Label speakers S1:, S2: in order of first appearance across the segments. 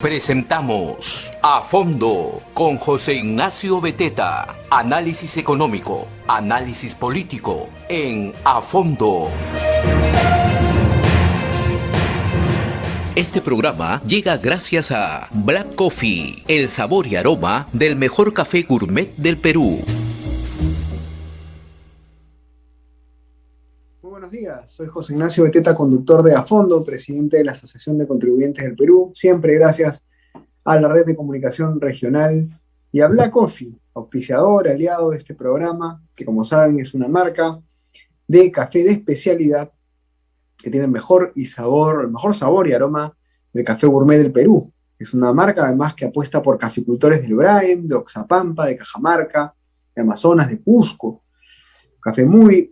S1: Presentamos A Fondo con José Ignacio Beteta. Análisis económico, análisis político en A Fondo. Este programa llega gracias a Black Coffee, el sabor y aroma del mejor café gourmet del Perú.
S2: Buenos días, soy José Ignacio Beteta, conductor de A Fondo, presidente de la Asociación de Contribuyentes del Perú, siempre gracias a la red de comunicación regional y a Black Coffee, auspiciador, aliado de este programa, que como saben es una marca de café de especialidad que tiene el mejor sabor y aroma del café gourmet del Perú. Es una marca además que apuesta por caficultores del Braem, de Oxapampa, de Cajamarca, de Amazonas, de Cusco. Café muy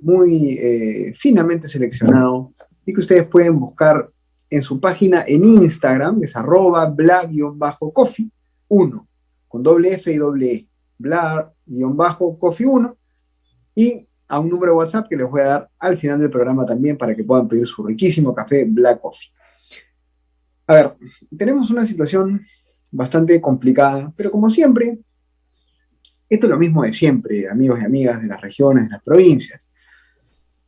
S2: finamente seleccionado y que ustedes pueden buscar en su página en Instagram, es @black-coffee1, con doble F y doble E, black-coffee1, y a un número de WhatsApp que les voy a dar al final del programa también para que puedan pedir su riquísimo café Black Coffee. A ver, tenemos una situación bastante complicada, pero como siempre, esto es lo mismo de siempre, amigos y amigas de las regiones, de las provincias.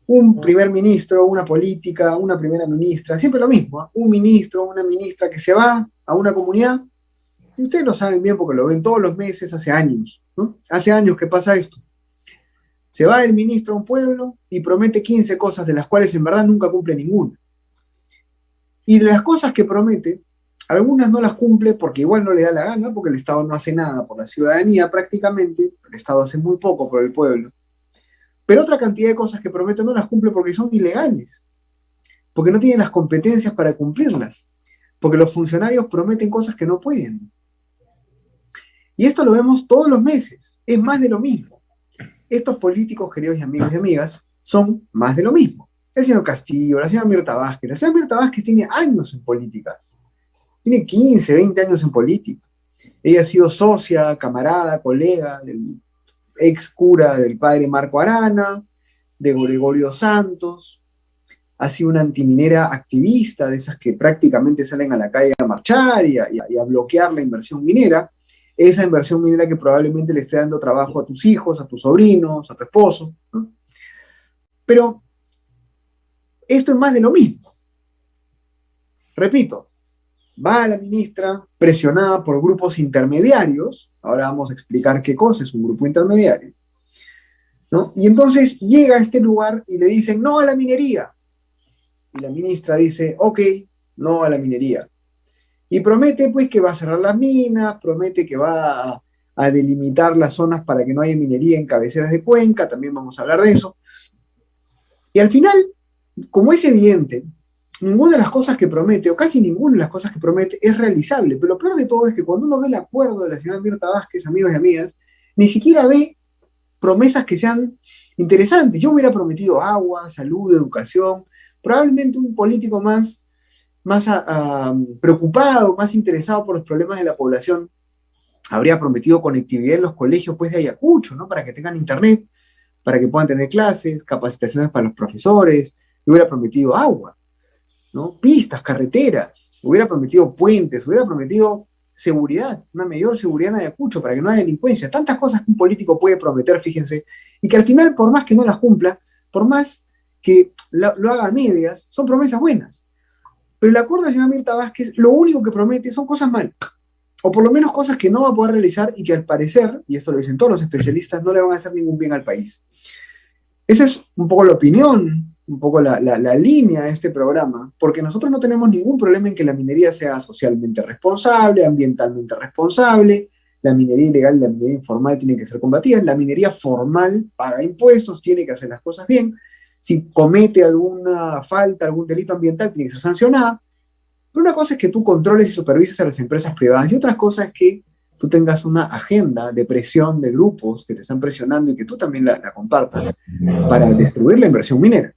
S2: Un primer ministro, una política, una primera ministra, siempre lo mismo, ¿eh? Un ministro, una ministra que se va a una comunidad, y ustedes lo saben bien porque lo ven todos los meses, hace años, ¿no? Hace años que pasa esto. Se va el ministro a un pueblo y promete 15 cosas de las cuales en verdad nunca cumple ninguna. Y de las cosas que promete, algunas no las cumple porque igual no le da la gana, porque el Estado no hace nada por la ciudadanía prácticamente, el Estado hace muy poco por el pueblo. Pero otra cantidad de cosas que promete no las cumple porque son ilegales, porque no tienen las competencias para cumplirlas, porque los funcionarios prometen cosas que no pueden. Y esto lo vemos todos los meses, es más de lo mismo. Estos políticos, queridos y amigos y amigas, son más de lo mismo. El señor Castillo, la señora Mirta Vázquez. La señora Mirta Vázquez tiene años en política. Tiene 15, 20 años en política. Ella ha sido socia, camarada, colega del ex cura del padre Marco Arana, de Gregorio Santos. Ha sido una antiminera activista, de esas que prácticamente salen a la calle a marchar y a bloquear la inversión minera. Esa inversión minera que probablemente le esté dando trabajo a tus hijos, a tus sobrinos, a tu esposo, ¿no? Pero esto es más de lo mismo. Repito, va a la ministra presionada por grupos intermediarios, ahora vamos a explicar qué cosa es un grupo intermediario, ¿no? Y entonces llega a este lugar y le dicen no a la minería. Y la ministra dice, ok, no a la minería. Y promete pues que va a cerrar las minas, promete que va a delimitar las zonas para que no haya minería en cabeceras de cuenca, también vamos a hablar de eso. Y al final, como es evidente, ninguna de las cosas que promete, o casi ninguna de las cosas que promete, es realizable. Pero lo peor de todo es que cuando uno ve el acuerdo de la señora Mirta Vázquez, amigos y amigas, ni siquiera ve promesas que sean interesantes. Yo hubiera prometido agua, salud, educación, probablemente un político más preocupado, más interesado por los problemas de la población, habría prometido conectividad en los colegios pues, de Ayacucho, ¿no? Para que tengan internet, para que puedan tener clases, capacitaciones para los profesores. Yo hubiera prometido agua, ¿no? Pistas, carreteras, hubiera prometido puentes, hubiera prometido seguridad, una mayor seguridad en Ayacucho para que no haya delincuencia, tantas cosas que un político puede prometer, fíjense, y que al final, por más que no las cumpla, por más que lo haga a medias, son promesas buenas. Pero el acuerdo de la señora Mirta Vázquez, lo único que promete son cosas malas, o por lo menos cosas que no va a poder realizar y que al parecer, y esto lo dicen todos los especialistas, no le van a hacer ningún bien al país. Esa es un poco la opinión, un poco la línea de este programa, porque nosotros no tenemos ningún problema en que la minería sea socialmente responsable, ambientalmente responsable. La minería ilegal y la minería informal tienen que ser combatidas. La minería formal paga impuestos, tiene que hacer las cosas bien. Si comete alguna falta, algún delito ambiental, tiene que ser sancionada. Pero una cosa es que tú controles y supervises a las empresas privadas y otra cosa es que tú tengas una agenda de presión de grupos que te están presionando y que tú también la compartas para destruir la inversión minera.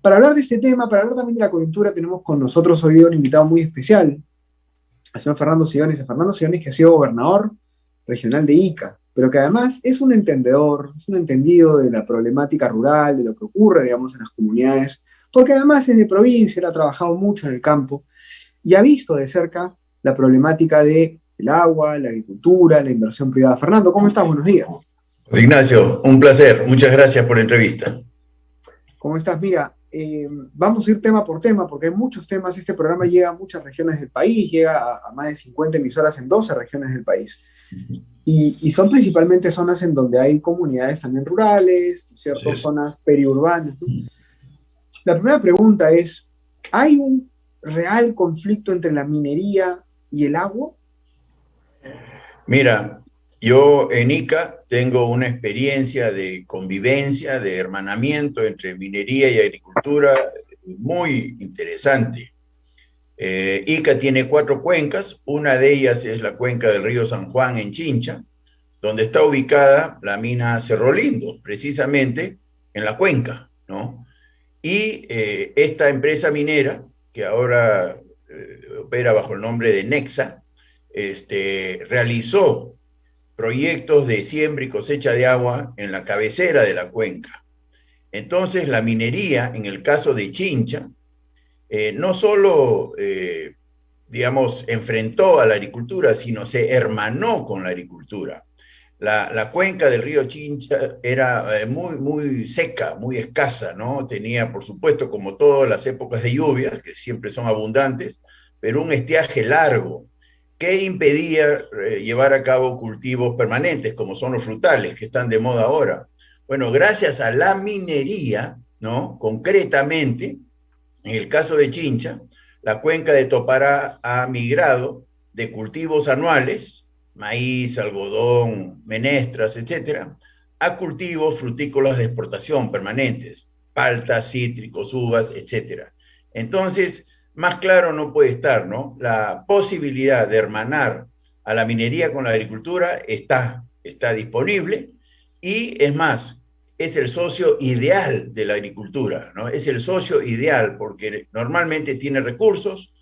S2: Para hablar de este tema, para hablar también de la coyuntura, tenemos con nosotros hoy un invitado muy especial, al señor Fernando Sillones. Fernando Sillones, que ha sido gobernador regional de Ica, pero que además es un entendedor, es un entendido de la problemática rural, de lo que ocurre, digamos, en las comunidades, porque además es de provincia, él ha trabajado mucho en el campo y ha visto de cerca la problemática del agua, la agricultura, la inversión privada. Fernando, ¿cómo estás? Buenos días.
S3: Ignacio, un placer. Muchas gracias por la entrevista.
S2: ¿Cómo estás? Mira, vamos a ir tema por tema porque hay muchos temas. Este programa llega a muchas regiones del país, llega a más de 50 emisoras en 12 regiones del país. Y son principalmente zonas en donde hay comunidades también rurales, ¿cierto? Zonas periurbanas, ¿no? La primera pregunta es, ¿hay un real conflicto entre la minería y el agua?
S3: Mira, yo en Ica tengo una experiencia de convivencia, de hermanamiento entre minería y agricultura muy interesante. Ica tiene 4 cuencas, una de ellas es la cuenca del río San Juan en Chincha, donde está ubicada la mina Cerro Lindo, precisamente en la cuenca, ¿no? Y esta empresa minera, que ahora opera bajo el nombre de Nexa, realizó proyectos de siembra y cosecha de agua en la cabecera de la cuenca. Entonces, la minería, en el caso de Chincha, no solo, digamos, enfrentó a la agricultura, sino se hermanó con la agricultura. La cuenca del río Chincha era muy seca, muy escasa, ¿no? Tenía, por supuesto, como todas las épocas de lluvias, que siempre son abundantes, pero un estiaje largo que impedía llevar a cabo cultivos permanentes, como son los frutales, que están de moda ahora. Bueno, gracias a la minería, ¿no? Concretamente, en el caso de Chincha, la cuenca de Topará ha migrado de cultivos anuales, maíz, algodón, menestras, etcétera, a cultivos frutícolas de exportación permanentes, paltas, cítricos, uvas, etcétera. Entonces, más claro no puede estar, ¿no? La posibilidad de hermanar a la minería con la agricultura está disponible y es más, es el socio ideal de la agricultura, ¿no? Es el socio ideal porque normalmente tiene recursos,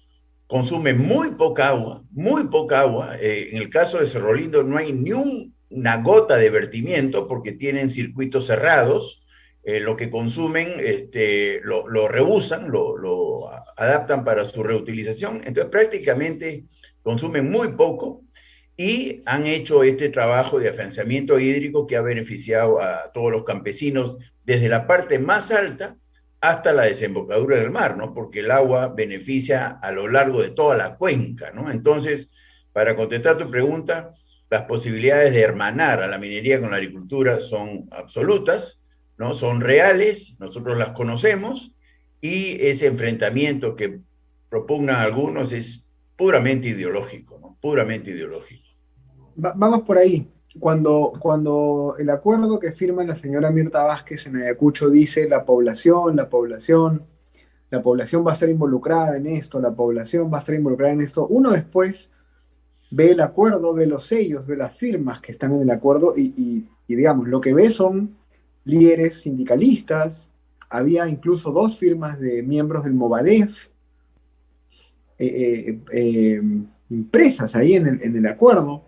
S3: consume muy poca agua, muy poca agua. En el caso de Cerro Lindo no hay ni una gota de vertimiento porque tienen circuitos cerrados. Lo que consumen lo reusan, lo adaptan para su reutilización. Entonces prácticamente consumen muy poco y han hecho este trabajo de afianzamiento hídrico que ha beneficiado a todos los campesinos desde la parte más alta hasta la desembocadura del mar, ¿no? Porque el agua beneficia a lo largo de toda la cuenca, ¿no? Entonces, para contestar tu pregunta, las posibilidades de hermanar a la minería con la agricultura son absolutas, ¿no? Son reales, nosotros las conocemos, y ese enfrentamiento que propugnan algunos es puramente ideológico, ¿no? Puramente ideológico.
S2: Vamos por ahí. Cuando el acuerdo que firma la señora Mirta Vázquez en Ayacucho dice la población va a estar involucrada en esto, la población va a estar involucrada en esto, uno después ve el acuerdo, ve los sellos, ve las firmas que están en el acuerdo y digamos, lo que ve son líderes sindicalistas, había incluso 2 firmas de miembros del Movadef impresas ahí en el acuerdo.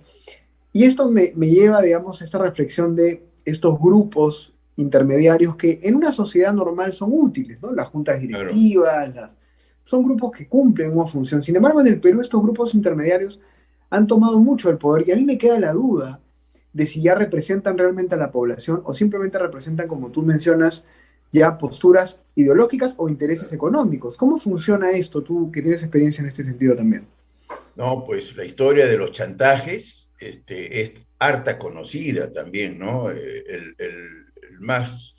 S2: Y esto me lleva, digamos, a esta reflexión de estos grupos intermediarios que en una sociedad normal son útiles, ¿no? Las juntas directivas, son grupos que cumplen una función. Sin embargo, en el Perú estos grupos intermediarios han tomado mucho el poder y a mí me queda la duda de si ya representan realmente a la población o simplemente representan, como tú mencionas, ya posturas ideológicas o intereses económicos. ¿Cómo funciona esto? Tú que tienes experiencia en este sentido también.
S3: No, pues la historia de los chantajes es harta conocida también, ¿no? El más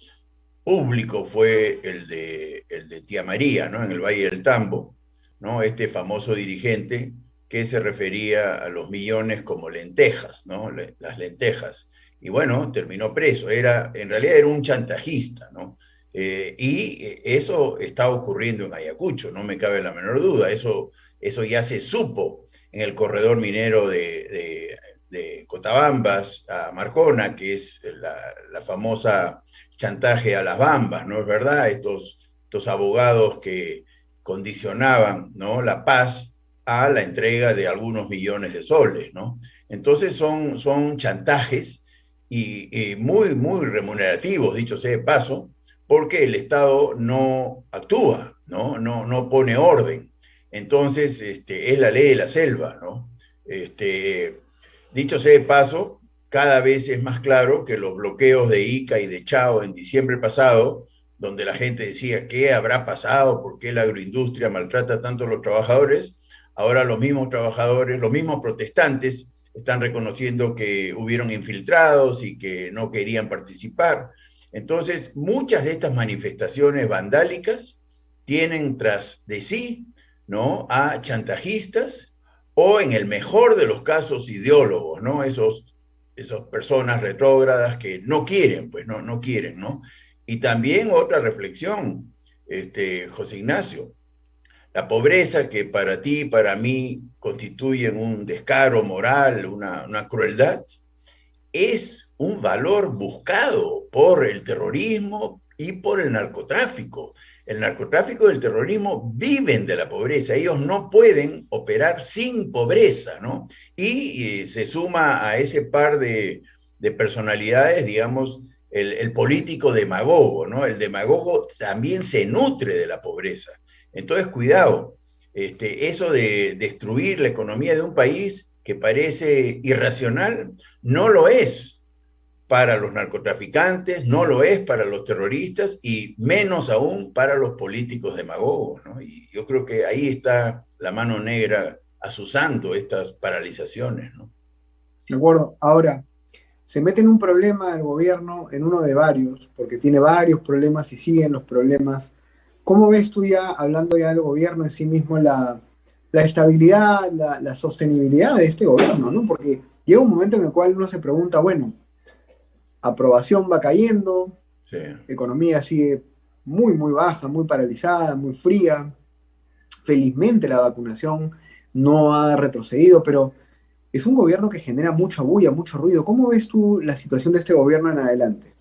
S3: público fue el de Tía María, ¿no? En el Valle del Tambo, ¿no? Este famoso dirigente que se refería a los millones como lentejas, ¿no? Las lentejas. Y bueno, terminó preso. En realidad era un chantajista, ¿no? Y eso está ocurriendo en Ayacucho, no me cabe la menor duda. Eso ya se supo en el corredor minero de Cotabambas a Marcona, que es la famosa chantaje a las bambas, ¿no es verdad? Estos abogados que condicionaban, ¿no?, la paz a la entrega de algunos millones de soles, ¿no? Entonces son chantajes y muy remunerativos, dicho sea de paso, porque el Estado no actúa, no pone orden. Entonces, es la ley de la selva, ¿no? Dicho sea de paso, cada vez es más claro que los bloqueos de Ica y de Chao en diciembre pasado, donde la gente decía, ¿qué habrá pasado? ¿Por qué la agroindustria maltrata tanto a los trabajadores? Ahora los mismos trabajadores, los mismos protestantes, están reconociendo que hubieron infiltrados y que no querían participar. Entonces, muchas de estas manifestaciones vandálicas tienen tras de sí, ¿no?, a chantajistas o, en el mejor de los casos, ideólogos, ¿no? Esas personas retrógradas que no quieren, pues no quieren, ¿no? Y también otra reflexión, José Ignacio, la pobreza, que para ti, para mí, constituyen un descaro moral, una crueldad, es un valor buscado por el terrorismo y por el narcotráfico. El narcotráfico y el terrorismo viven de la pobreza, ellos no pueden operar sin pobreza, ¿no? Y se suma a ese par de personalidades, digamos, el político demagogo, ¿no? El demagogo también se nutre de la pobreza. Entonces, cuidado, eso de destruir la economía de un país que parece irracional, no lo es para los narcotraficantes, no lo es para los terroristas y menos aún para los políticos demagogos, ¿no? Y yo creo que ahí está la mano negra azuzando estas paralizaciones, ¿no?
S2: ¿De acuerdo? Ahora, se mete en un problema el gobierno, en uno de varios, porque tiene varios problemas y siguen los problemas. ¿Cómo ves tú ya, hablando ya del gobierno en sí mismo, la estabilidad, la sostenibilidad de este gobierno, ¿no? Porque llega un momento en el cual uno se pregunta, bueno, aprobación va cayendo,
S3: Sí.
S2: economía sigue muy, muy baja, muy paralizada, muy fría. Felizmente la vacunación no ha retrocedido, pero es un gobierno que genera mucha bulla, mucho ruido. ¿Cómo ves tú la situación de este gobierno en adelante?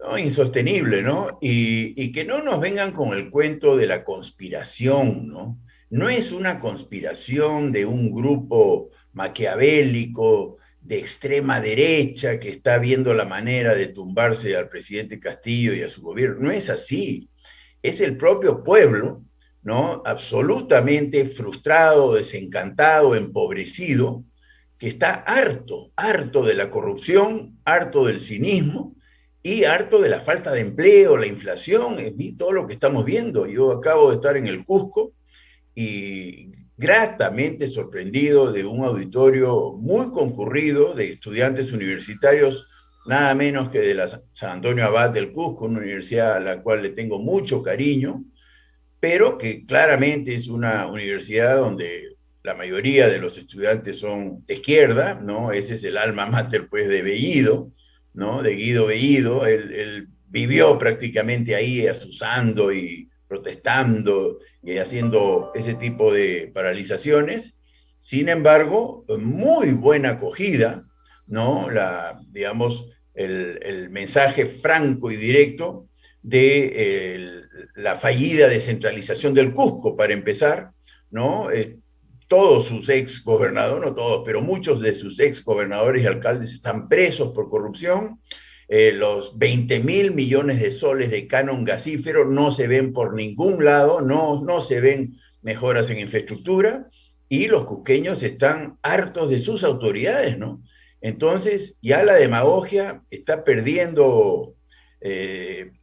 S3: No, insostenible, ¿no? Y que no nos vengan con el cuento de la conspiración, ¿no? No es una conspiración de un grupo maquiavélico de extrema derecha que está viendo la manera de tumbarse al presidente Castillo y a su gobierno. No es así. Es el propio pueblo, ¿no? Absolutamente frustrado, desencantado, empobrecido, que está harto de la corrupción, harto del cinismo y harto de la falta de empleo, la inflación, y todo lo que estamos viendo. Yo acabo de estar en el Cusco y gratamente sorprendido de un auditorio muy concurrido de estudiantes universitarios, nada menos que de la San Antonio Abad del Cusco, una universidad a la cual le tengo mucho cariño, pero que claramente es una universidad donde la mayoría de los estudiantes son de izquierda, ¿no? Ese es el alma mater, pues, de Bellido, ¿no? De Guido Bellido. Él vivió prácticamente ahí asusando y protestando y haciendo ese tipo de paralizaciones. Sin embargo, muy buena acogida, ¿no? Digamos, el mensaje franco y directo de la fallida descentralización del Cusco, para empezar, ¿no? Todos sus ex gobernadores, no todos, pero muchos de sus ex gobernadores y alcaldes están presos por corrupción. Los 20.000 millones de soles de canon gasífero no se ven por ningún lado, no se ven mejoras en infraestructura, y los cusqueños están hartos de sus autoridades, ¿no? Entonces, ya la demagogia está perdiendo,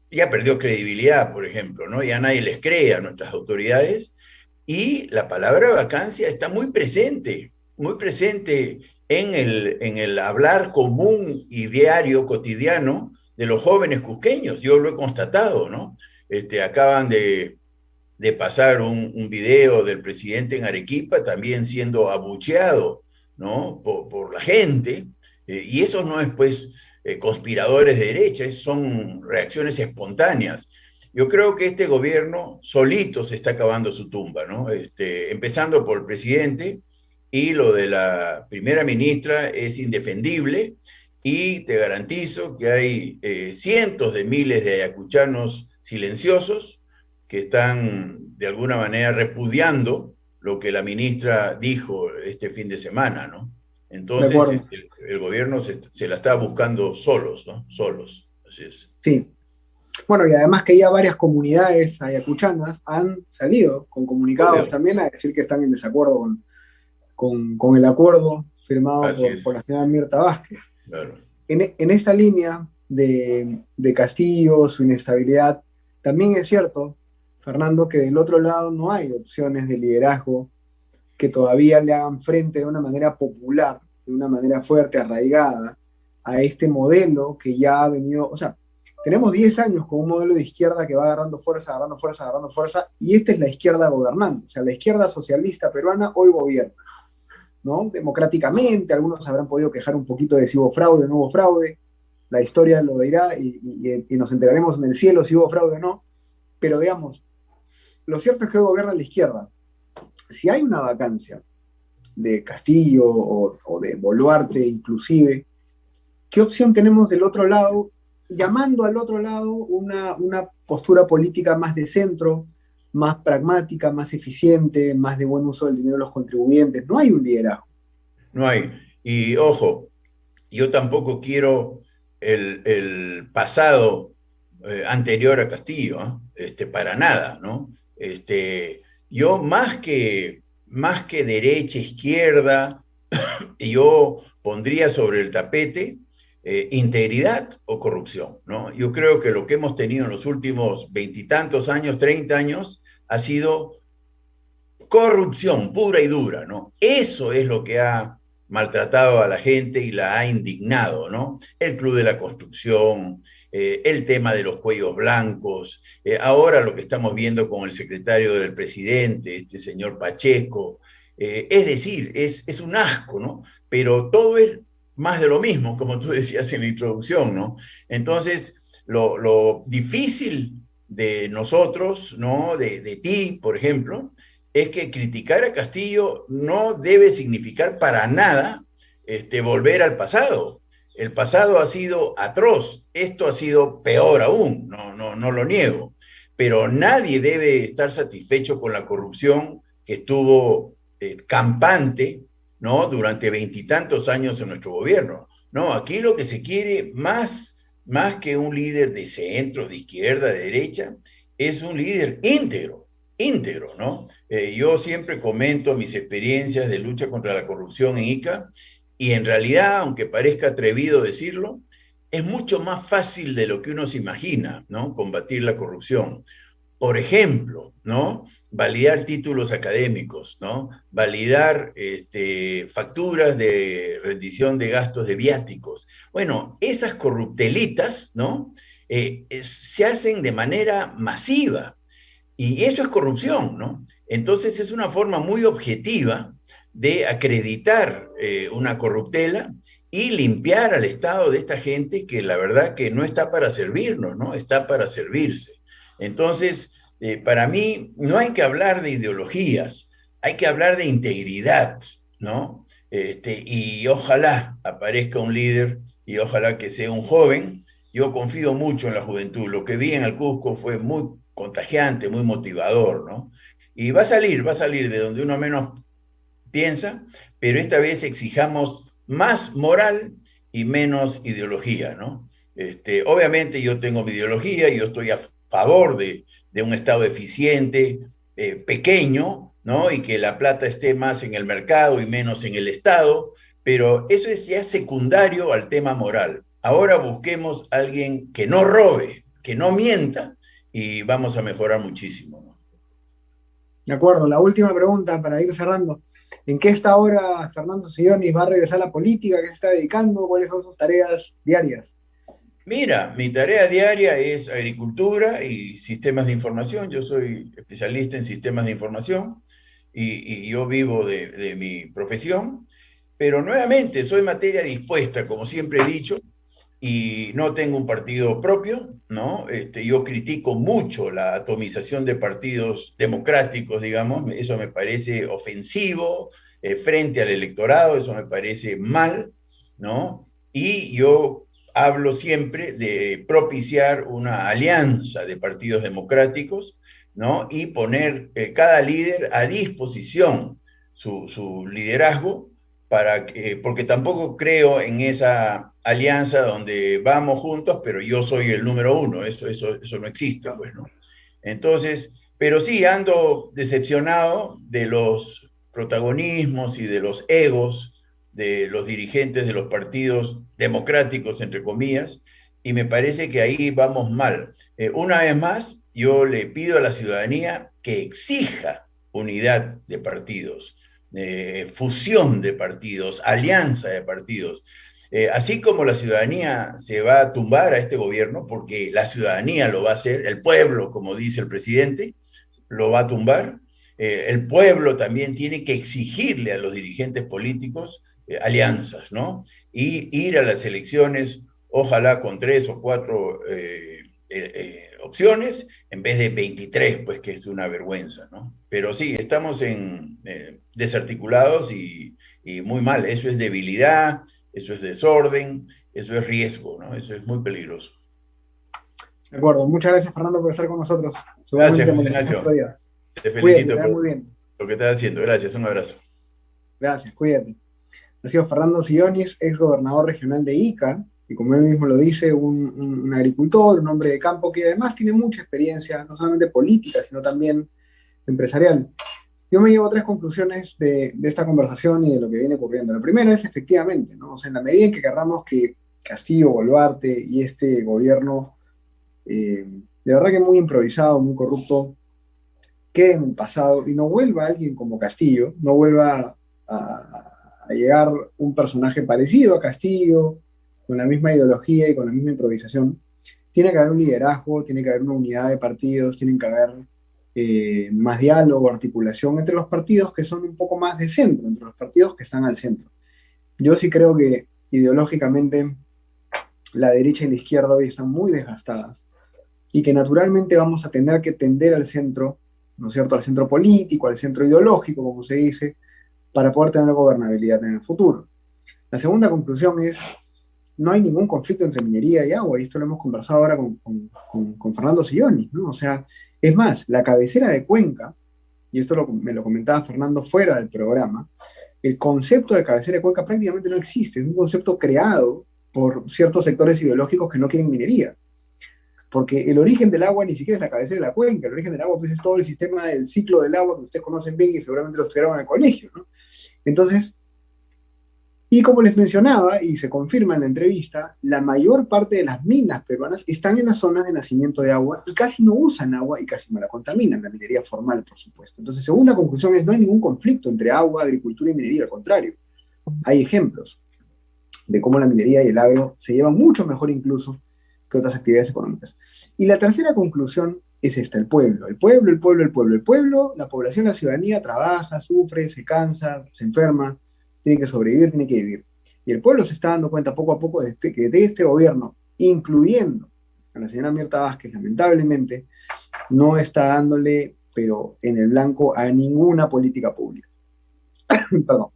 S3: ya perdió credibilidad, por ejemplo, ¿no? Ya nadie les cree a nuestras autoridades, y la palabra vacancia está muy presente en el hablar común y diario, cotidiano, de los jóvenes cusqueños. Yo lo he constatado, ¿no? Acaban de pasar un video del presidente en Arequipa, también siendo abucheado, ¿no? Por la gente, y eso no es, pues, conspiradores de derecha, son reacciones espontáneas. Yo creo que este gobierno solito se está acabando su tumba, ¿no? Empezando por el presidente, y lo de la primera ministra es indefendible, y te garantizo que hay cientos de miles de ayacuchanos silenciosos que están de alguna manera repudiando lo que la ministra dijo este fin de semana, ¿no?
S2: De
S3: Entonces,
S2: acuerdo.
S3: el gobierno se la está buscando solos, ¿no? Solos, así es.
S2: Sí. Bueno, y además que ya varias comunidades ayacuchanas han salido con comunicados
S3: Obvio,
S2: también a decir que están en desacuerdo con el acuerdo firmado
S3: así
S2: por
S3: es,
S2: la señora Mirta Vázquez.
S3: claro.
S2: En esta línea de Castillo, su inestabilidad, también es cierto, Fernando, que del otro lado no hay opciones de liderazgo que todavía le hagan frente de una manera popular, de una manera fuerte, arraigada, a este modelo que ya ha venido, o sea, tenemos 10 años con un modelo de izquierda que va agarrando fuerza, agarrando fuerza, agarrando fuerza, y esta es la izquierda gobernando, o sea, la izquierda socialista peruana hoy gobierna, ¿no? Democráticamente, algunos habrán podido quejar un poquito de si hubo fraude o no hubo fraude, la historia lo dirá y nos enteraremos en el cielo si hubo fraude o no, pero digamos, lo cierto es que hoy gobierna la izquierda. Si hay una vacancia de Castillo o de Boluarte inclusive, ¿qué opción tenemos del otro lado? Llamando al otro lado una postura política más de centro, más pragmática, más eficiente, más de buen uso del dinero de los contribuyentes. No hay un liderazgo.
S3: No hay. Y ojo, yo tampoco quiero el pasado anterior a Castillo, para nada, ¿no? Yo más que derecha, izquierda, yo pondría sobre el tapete integridad o corrupción, ¿no? Yo creo que lo que hemos tenido en los últimos veintitantos años, 30 años, ha sido corrupción pura y dura, ¿no? Eso es lo que ha maltratado a la gente y la ha indignado, ¿no? El Club de la Construcción, el tema de los cuellos blancos, ahora lo que estamos viendo con el secretario del presidente, este señor Pacheco, es decir, es un asco, ¿no? Pero todo es más de lo mismo, como tú decías en la introducción, ¿no? Entonces, lo difícil de nosotros, ¿no? De ti, por ejemplo, es que criticar a Castillo no debe significar para nada volver al pasado. El pasado ha sido atroz, esto ha sido peor aún, no lo niego, pero nadie debe estar satisfecho con la corrupción que estuvo campante, ¿no? Durante veintitantos años en nuestro gobierno. No, aquí lo que se quiere más que un líder de centro, de izquierda, de derecha, es un líder íntegro, ¿no? Yo siempre comento mis experiencias de lucha contra la corrupción en Ica y en realidad, aunque parezca atrevido decirlo, es mucho más fácil de lo que uno se imagina, ¿no? Combatir la corrupción. Por ejemplo, ¿no? Validar títulos académicos, ¿no? Validar facturas de rendición de gastos de viáticos. Bueno, esas corruptelitas, ¿no? Se hacen de manera masiva. Y eso es corrupción, ¿no? Entonces es una forma muy objetiva de acreditar una corruptela y limpiar al Estado de esta gente que la verdad que no está para servirnos, ¿no? Está para servirse. Entonces, para mí no hay que hablar de ideologías, hay que hablar de integridad, ¿no? Y ojalá aparezca un líder y ojalá que sea un joven. Yo confío mucho en la juventud. Lo que vi en el Cusco fue muy contagiante, muy motivador, ¿no? Y va a salir de donde uno menos piensa, pero esta vez exijamos más moral y menos ideología, ¿no? Obviamente yo tengo mi ideología, yo estoy a favor de un Estado eficiente, pequeño, ¿no? Y que la plata esté más en el mercado y menos en el Estado, pero eso es ya secundario al tema moral. Ahora busquemos a alguien que no robe, que no mienta, y vamos a mejorar muchísimo, ¿no?
S2: De acuerdo, la última pregunta para ir cerrando. ¿En qué está ahora Fernando Sillonis? ¿Va a regresar a la política? ¿Qué se está dedicando? ¿Cuáles son sus tareas diarias?
S3: Mira, mi tarea diaria es agricultura y sistemas de información. Yo soy especialista en sistemas de información y yo vivo de mi profesión, pero nuevamente soy materia dispuesta, como siempre he dicho, y no tengo un partido propio, ¿no? Yo critico mucho la atomización de partidos democráticos, digamos, eso me parece ofensivo frente al electorado, eso me parece mal, ¿no? Y yo hablo siempre de propiciar una alianza de partidos democráticos, ¿no? Y poner cada líder a disposición su liderazgo porque tampoco creo en esa alianza donde vamos juntos, pero yo soy el número uno. Eso no existe, pues, ¿no? Entonces, pero sí, ando decepcionado de los protagonismos y de los egos de los dirigentes de los partidos democráticos, entre comillas, y me parece que ahí vamos mal. Una vez más, yo le pido a la ciudadanía que exija unidad de partidos, fusión de partidos, alianza de partidos. Así como la ciudadanía se va a tumbar a este gobierno, porque la ciudadanía lo va a hacer, el pueblo, como dice el presidente, lo va a tumbar, el pueblo también tiene que exigirle a los dirigentes políticos alianzas, ¿no? Y ir a las elecciones, ojalá con 3 o 4 opciones, en vez de 23, pues que es una vergüenza, ¿no? Pero sí, estamos desarticulados y muy mal. Eso es debilidad, eso es desorden, eso es riesgo, ¿no? Eso es muy peligroso.
S2: De acuerdo. Muchas gracias, Fernando, por estar con nosotros.
S3: Gracias, José Ignacio.
S2: Te felicito por
S3: muy bien lo que estás haciendo. Gracias, un abrazo.
S2: Gracias, cuídate. Ha sido Fernando Sionis, ex gobernador regional de Ica, y como él mismo lo dice, un agricultor, un hombre de campo que además tiene mucha experiencia, no solamente política, sino también empresarial. Yo me llevo 3 conclusiones de esta conversación y de lo que viene ocurriendo. La primera es efectivamente, ¿no? O sea, en la medida en que querramos que Castillo, Boluarte y este gobierno, de verdad que muy improvisado, muy corrupto, quede en el pasado y no vuelva alguien como Castillo, no vuelva a llegar un personaje parecido a Castillo, con la misma ideología y con la misma improvisación, tiene que haber un liderazgo, tiene que haber una unidad de partidos, tienen que haber más diálogo, articulación entre los partidos que son un poco más de centro, entre los partidos que están al centro. Yo sí creo que ideológicamente la derecha y la izquierda hoy están muy desgastadas y que naturalmente vamos a tener que tender al centro, ¿no es cierto?, al centro político, al centro ideológico, como se dice, para poder tener gobernabilidad en el futuro. La segunda conclusión es, no hay ningún conflicto entre minería y agua, y esto lo hemos conversado ahora con Fernando Sionis, ¿no? O sea, es más, la cabecera de Cuenca, y esto me lo comentaba Fernando fuera del programa, el concepto de cabecera de Cuenca prácticamente no existe, es un concepto creado por ciertos sectores ideológicos que no quieren minería, porque el origen del agua ni siquiera es la cabecera de la cuenca, el origen del agua pues, es todo el sistema del ciclo del agua que ustedes conocen bien y seguramente lo estudiaron en el colegio, ¿no? Entonces, y como les mencionaba, y se confirma en la entrevista, la mayor parte de las minas peruanas están en las zonas de nacimiento de agua y casi no usan agua y casi no la contaminan, la minería formal, por supuesto. Entonces, segunda conclusión es, no hay ningún conflicto entre agua, agricultura y minería, al contrario. Hay ejemplos de cómo la minería y el agro se llevan mucho mejor incluso que otras actividades económicas. Y la tercera conclusión es esta, el pueblo, la población, la ciudadanía trabaja, sufre, se cansa, se enferma, tiene que sobrevivir, tiene que vivir. Y el pueblo se está dando cuenta poco a poco que de este gobierno, incluyendo a la señora Mirta Vázquez, lamentablemente, no está dándole, pero en el blanco, a ninguna política pública. Perdón.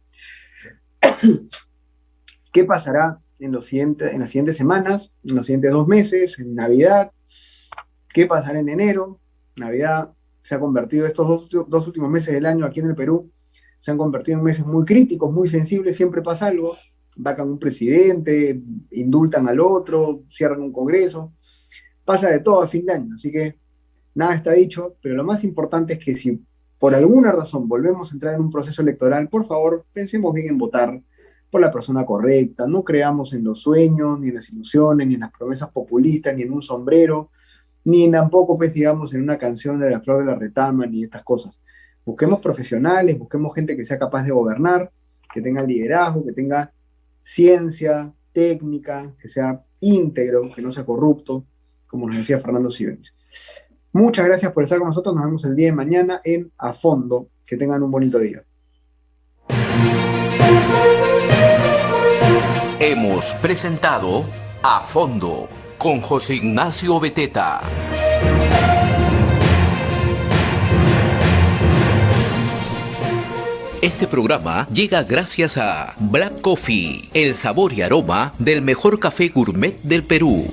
S2: ¿Qué pasará en las siguientes semanas, en los siguientes 2 meses, en Navidad? ¿Qué pasará en enero? Navidad se ha convertido, estos dos últimos meses del año aquí en el Perú, se han convertido en meses muy críticos, muy sensibles, siempre pasa algo, vacan un presidente, indultan al otro, cierran un congreso, pasa de todo a fin de año, así que nada está dicho, pero lo más importante es que si por alguna razón volvemos a entrar en un proceso electoral, por favor, pensemos bien en votar por la persona correcta, no creamos en los sueños, ni en las ilusiones, ni en las promesas populistas, ni en un sombrero, ni tampoco, pues, digamos, en una canción de la Flor de la Retama, ni estas cosas. Busquemos profesionales, busquemos gente que sea capaz de gobernar, que tenga liderazgo, que tenga ciencia, técnica, que sea íntegro, que no sea corrupto, como nos decía Fernando Sionis. Muchas gracias por estar con nosotros, nos vemos el día de mañana en A Fondo, que tengan un bonito día.
S1: Hemos presentado A Fondo con José Ignacio Beteta. Este programa llega gracias a Black Coffee, el sabor y aroma del mejor café gourmet del Perú.